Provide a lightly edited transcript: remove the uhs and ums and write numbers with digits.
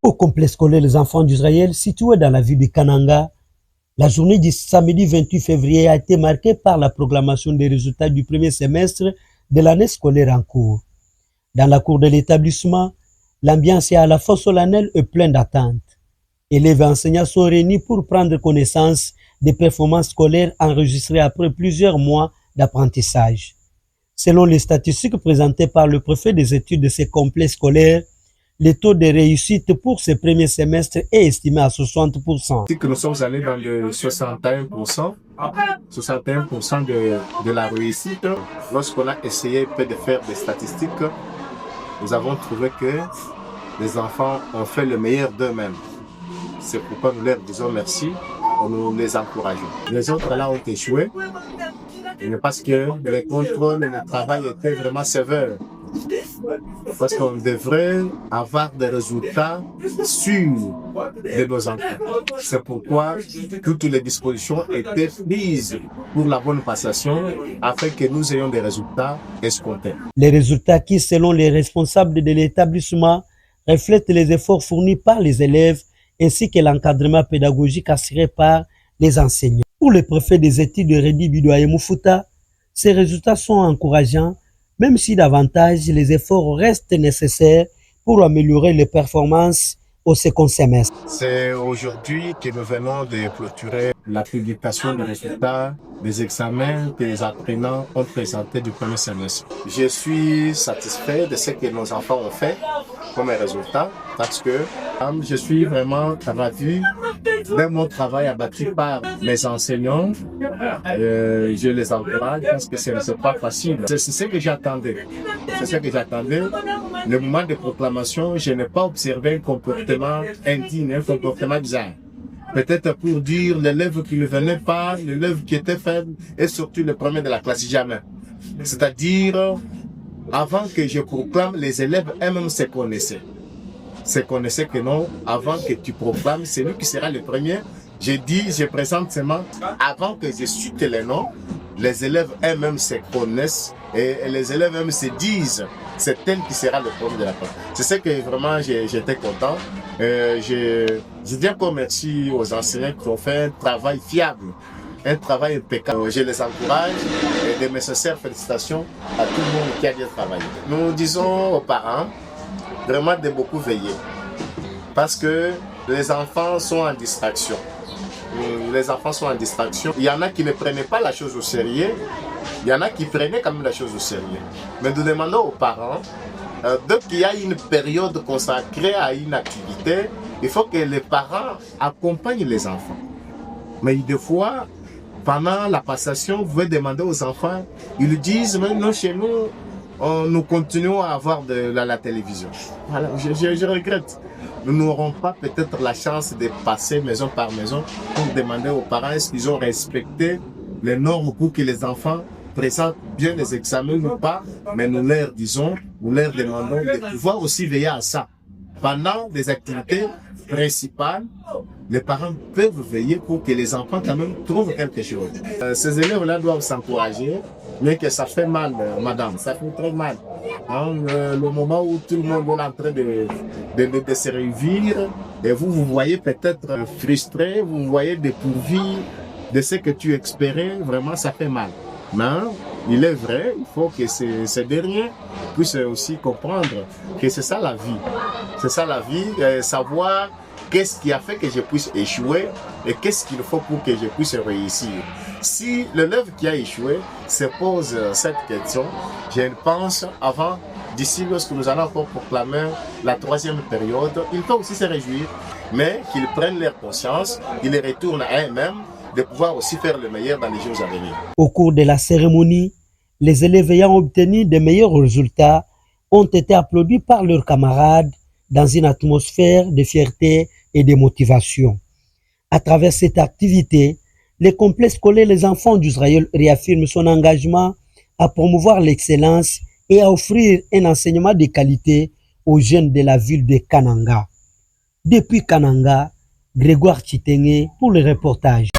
Au complexe scolaire Les Enfants d'Israël, situé dans la ville de Kananga, la journée du samedi 28 février a été marquée par la proclamation des résultats du premier semestre de l'année scolaire en cours. Dans la cour de l'établissement, l'ambiance est à la fois solennelle et pleine d'attentes. Élèves et enseignants sont réunis pour prendre connaissance des performances scolaires enregistrées après plusieurs mois d'apprentissage. Selon les statistiques présentées par le préfet des études de ces complexes scolaires, le taux de réussite pour ce premier semestre est estimé à 60%. Nous sommes allés dans le 61% de la réussite. Lorsqu'on a essayé de faire des statistiques, nous avons trouvé que les enfants ont fait le meilleur d'eux-mêmes. C'est pourquoi nous leur disons merci, nous les encourageons. Les autres là ont échoué parce que les contrôles et le travail étaient vraiment sévères. Parce qu'on devrait avoir des résultats sûrs de nos enfants. C'est pourquoi toutes les dispositions étaient prises pour la bonne passation afin que nous ayons des résultats escomptés. Les résultats qui, selon les responsables de l'établissement, reflètent les efforts fournis par les élèves ainsi que l'encadrement pédagogique assuré par les enseignants. Pour le préfet des études de Redi Bidoye Mufouta, ces résultats sont encourageants, même si davantage les efforts restent nécessaires pour améliorer les performances au second semestre. C'est aujourd'hui que nous venons de clôturer la publication des résultats des examens que les apprenants ont présentés du premier semestre. Je suis satisfait de ce que nos enfants ont fait comme résultat parce que je suis vraiment ravi de mon travail abattu par mes enseignants. Je les encourage parce que ce n'est pas facile. C'est ce que j'attendais. Le moment de proclamation, je n'ai pas observé un comportement indigne, un comportement bizarre. Peut-être pour dire l'élève qui ne venait pas, l'élève qui était faible et surtout le premier de la classe, jamais. C'est-à-dire, avant que je proclame, les élèves eux-mêmes se connaissaient. Se connaissaient que non, avant que tu proclames, c'est lui qui sera le premier. Je présente seulement, avant que je cite les noms, les élèves eux-mêmes se connaissent et les élèves eux-mêmes se disent, c'est elle qui sera le premier de la classe. C'est ce que vraiment j'étais content. Je dis encore merci aux enseignants qui ont fait un travail fiable, un travail impeccable. Je les encourage et de mes sincères félicitations à tout le monde qui a bien travaillé. Nous disons aux parents vraiment de beaucoup veiller parce que les enfants sont en distraction. Les enfants sont en distraction. Il y en a qui ne prenaient pas la chose au sérieux. Il y en a qui prenaient quand même la chose au sérieux. Mais nous demandons aux parents, dès qu'il y a une période consacrée à une activité, il faut que les parents accompagnent les enfants. Mais des fois, pendant la passation, vous pouvez demander aux enfants, ils disent, mais non, chez nous, nous continuons à avoir de la télévision. Voilà, je regrette. Nous n'aurons pas peut-être la chance de passer maison par maison pour demander aux parents est-ce qu'ils ont respecté les normes pour que les enfants présentent bien les examens ou pas, mais nous leur disons, nous leur demandons de pouvoir aussi veiller à ça. Pendant des activités principales, les parents peuvent veiller pour que les enfants quand même trouvent quelque chose. Ces élèves-là doivent s'encourager, mais que ça fait mal, madame, ça fait très mal. Le moment où tout le monde est en train de se réunir, et vous voyez peut-être frustré, vous voyez dépourvu de ce que tu espérais, vraiment ça fait mal. Mais il est vrai, il faut que ces derniers puissent aussi comprendre que c'est ça la vie. C'est ça la vie, savoir qu'est-ce qui a fait que je puisse échouer et qu'est-ce qu'il faut pour que je puisse réussir. Si l'élève qui a échoué se pose cette question, je pense avant, d'ici lorsque nous allons encore proclamer la troisième période, il faut aussi se réjouir, mais qu'ils prennent leur conscience, qu'ils retournent à eux-mêmes, de pouvoir aussi faire le meilleur dans les jours à venir. Au cours de la cérémonie, les élèves ayant obtenu de meilleurs résultats ont été applaudis par leurs camarades dans une atmosphère de fierté et de motivation. À travers cette activité, le complexe scolaire Les Enfants d'Israël réaffirme son engagement à promouvoir l'excellence et à offrir un enseignement de qualité aux jeunes de la ville de Kananga. Depuis Kananga, Grégoire Chitenge pour le reportage.